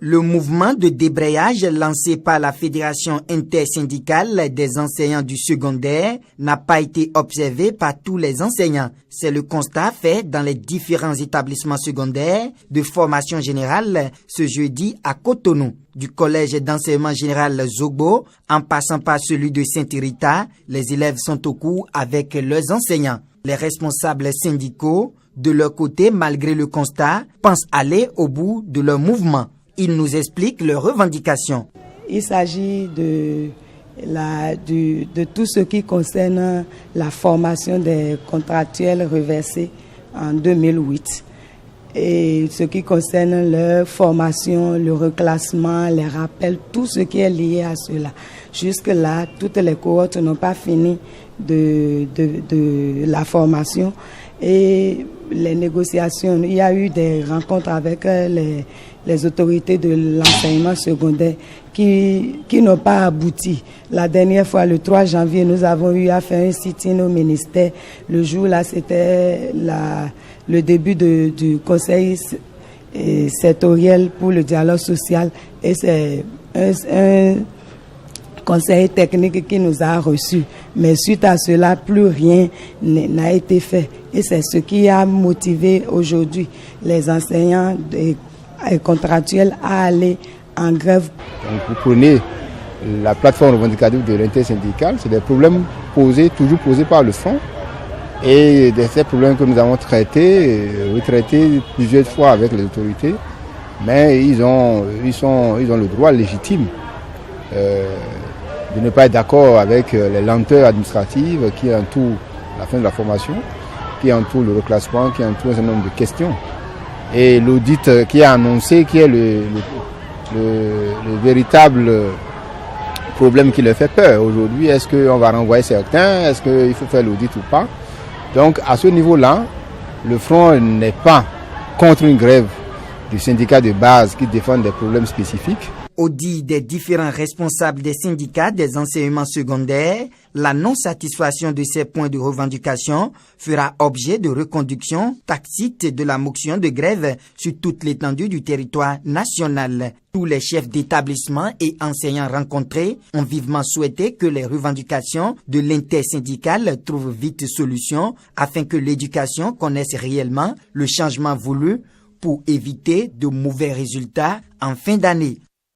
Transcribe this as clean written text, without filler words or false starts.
Le mouvement de débrayage lancé par la Fédération intersyndicale des enseignants du secondaire n'a pas été observé par tous les enseignants. C'est le constat fait dans les différents établissements secondaires de formation générale ce jeudi à Cotonou. Du collège d'enseignement général Zogbo, en passant par celui de Saint-Rita, les élèves sont au cours avec leurs enseignants. Les responsables syndicaux, de leur côté, malgré le constat, pensent aller au bout de leur mouvement. Ils nous expliquent leurs revendications. Il s'agit de tout ce qui concerne la formation des contractuels reversés en 2008. Et ce qui concerne leur formation, le reclassement, les rappels, tout ce qui est lié à cela. Jusque-là, toutes les cohortes n'ont pas fini de la formation et les négociations. Il y a eu des rencontres avec les autorités de l'enseignement secondaire qui n'ont pas abouti. La dernière fois, le 3 janvier, nous avons eu à faire un sit-in au ministère. Le jour-là, c'était le début du conseil sectoriel pour le dialogue social et c'est un conseil technique qui nous a reçus. Mais suite à cela, plus rien n'a été fait. Et c'est ce qui a motivé aujourd'hui les enseignants et contractuels à aller en grève. Donc vous prenez la plateforme revendicative de l'intersyndicale, c'est des problèmes toujours posés par le front. Et de ces problèmes que nous avons traités plusieurs fois avec les autorités, mais ils ont le droit légitime de ne pas être d'accord avec les lenteurs administratives qui entourent la fin de la formation, qui entourent le reclassement, qui entourent un certain nombre de questions. Et l'audit qui a annoncé, qui est le véritable problème qui leur fait peur aujourd'hui. Est-ce qu'on va renvoyer certains? Est-ce qu'il faut faire l'audit ou pas? Donc à ce niveau-là, le front n'est pas contre une grève du syndicat de base qui défend des problèmes spécifiques. Au dit des différents responsables des syndicats des enseignements secondaires, la non-satisfaction de ces points de revendication fera objet de reconduction tacite de la motion de grève sur toute l'étendue du territoire national. Tous les chefs d'établissement et enseignants rencontrés ont vivement souhaité que les revendications de l'intersyndicale trouvent vite solution afin que l'éducation connaisse réellement le changement voulu pour éviter de mauvais résultats en fin d'année.